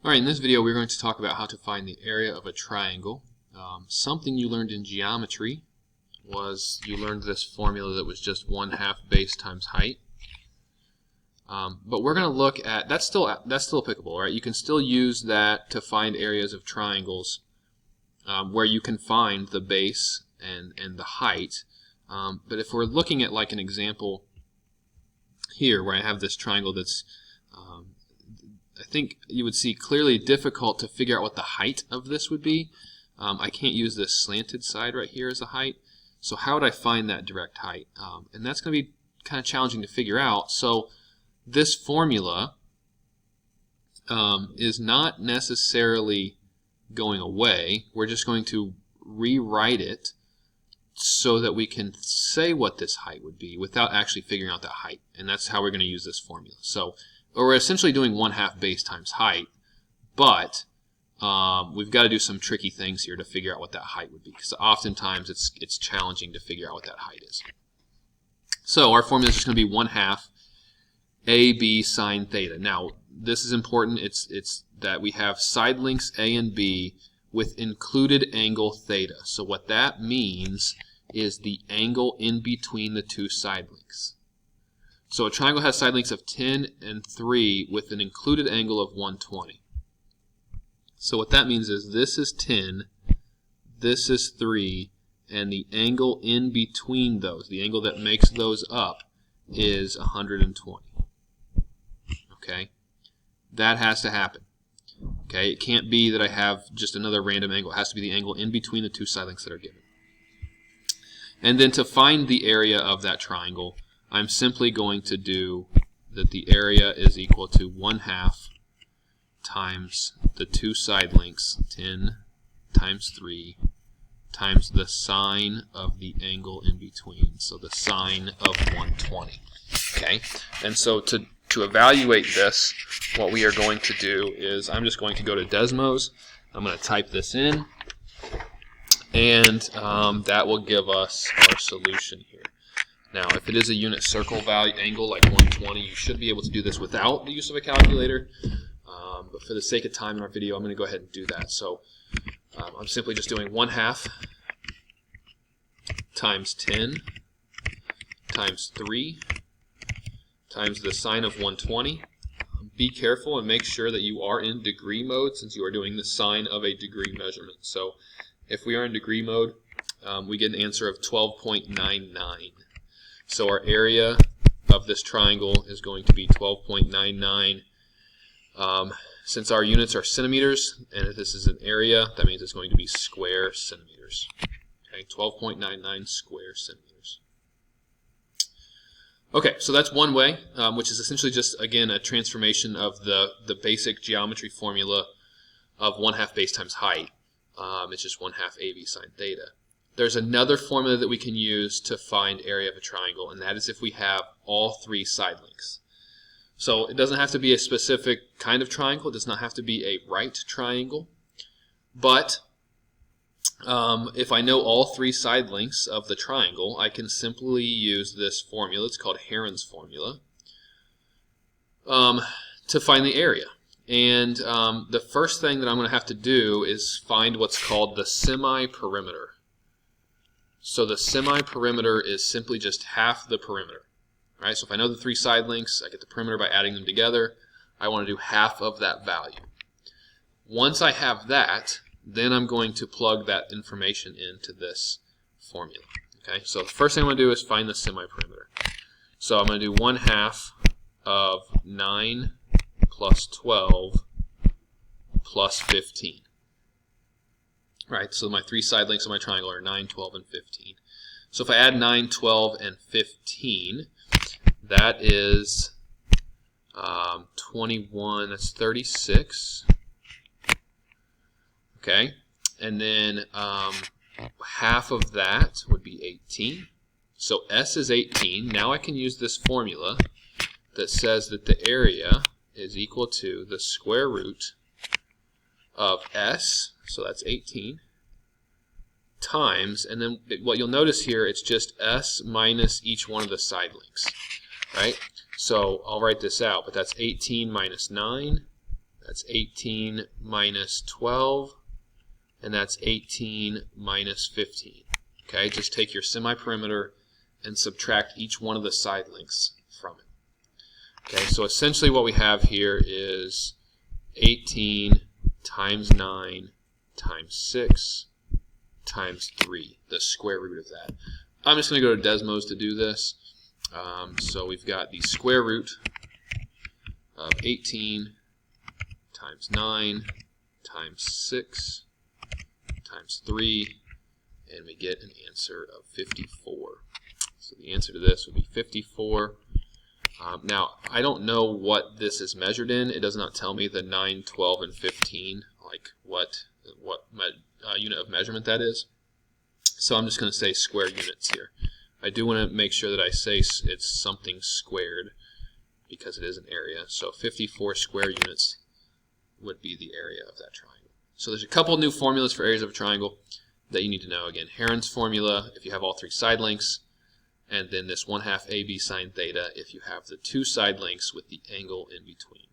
Alright, in this video we're going to talk about how to find the area of a triangle. Something you learned in geometry was you learned this formula that was just 1/2 base times height. But we're going to look at, that's still applicable, right? You can still use that to find areas of triangles where you can find the base and the height. But if we're looking at like an example here where I have this triangle that's I think you would see clearly difficult to figure out what the height of this would be. I can't use this slanted side right here as a height. So how would I find that direct height? And that's going to be kind of challenging to figure out. So this formula is not necessarily going away. We're just going to rewrite it so that we can say what this height would be without actually figuring out that height. And that's how we're going to use this formula. So we're essentially doing 1/2 base times height, but we've got to do some tricky things here to figure out what that height would be, because oftentimes it's challenging to figure out what that height is. So our formula is just going to be 1/2 AB sine theta. Now this is important. It's that we have side lengths A and B with included angle theta. So what that means is the angle in between the two side lengths. So a triangle has side lengths of 10 and 3 with an included angle of 120. So what that means is this is 10, this is 3, and the angle in between those, the angle that makes those up, is 120. Okay? That has to happen. Okay? It can't be that I have just another random angle. It has to be the angle in between the two side lengths that are given. And then to find the area of that triangle, I'm simply going to do that the area is equal to 1/2 times the two side lengths, 10 times 3, times the sine of the angle in between, so the sine of 120. Okay? And so to evaluate this, what we are going to do is I'm just going to go to Desmos. I'm going to type this in, and that will give us our solution here. Now, if it is a unit circle value angle like 120, you should be able to do this without the use of a calculator. But for the sake of time in our video, I'm going to go ahead and do that. So I'm simply just doing 1/2 times 10 times 3 times the sine of 120. Be careful and make sure that you are in degree mode, since you are doing the sine of a degree measurement. So if we are in degree mode, we get an answer of 12.99. So our area of this triangle is going to be 12.99. Since our units are centimeters, and if this is an area, that means it's going to be square centimeters. Okay, 12.99 square centimeters. Okay, so that's one way, which is essentially just, again, a transformation of the basic geometry formula of 1/2 base times height. It's just 1/2 AB sine theta. There's another formula that we can use to find area of a triangle, and that is if we have all three side lengths. So it doesn't have to be a specific kind of triangle. It does not have to be a right triangle. But if I know all three side lengths of the triangle, I can simply use this formula. It's called Heron's formula to find the area. And the first thing that I'm going to have to do is find what's called the semi-perimeter. So the semi-perimeter is simply just half the perimeter. All right, so if I know the three side lengths, I get the perimeter by adding them together. I want to do half of that value. Once I have that, then I'm going to plug that information into this formula. Okay, so the first thing I'm going to do is find the semi-perimeter. So I'm going to do 1/2 of 9 plus 12 plus 15. Right, so my three side lengths of my triangle are 9, 12, and 15. So if I add 9, 12, and 15, that is 21, that's 36. Okay, and then half of that would be 18. So S is 18. Now I can use this formula that says that the area is equal to the square root of S, so that's 18, times, and then what you'll notice here, it's just S minus each one of the side lengths, right? So I'll write this out, but that's 18 minus 9, That's 18 minus 12, and that's 18 minus 15. Okay, just take your semi-perimeter and subtract each one of the side lengths from it. Okay, so essentially what we have here is 18 times 9 times 6 times 3, the square root of that. I'm just going to go to Desmos to do this. So we've got the square root of 18 times 9 times 6 times 3, and we get an answer of 54. So the answer to this would be 54. Now, I don't know what this is measured in. It does not tell me the 9, 12, and 15, like what unit of measurement that is. So I'm just going to say square units here. I do want to make sure that I say it's something squared because it is an area. So 54 square units would be the area of that triangle. So there's a couple new formulas for areas of a triangle that you need to know. Again, Heron's formula if you have all three side lengths, and then this 1/2 AB sine theta if you have the two side lengths with the angle in between.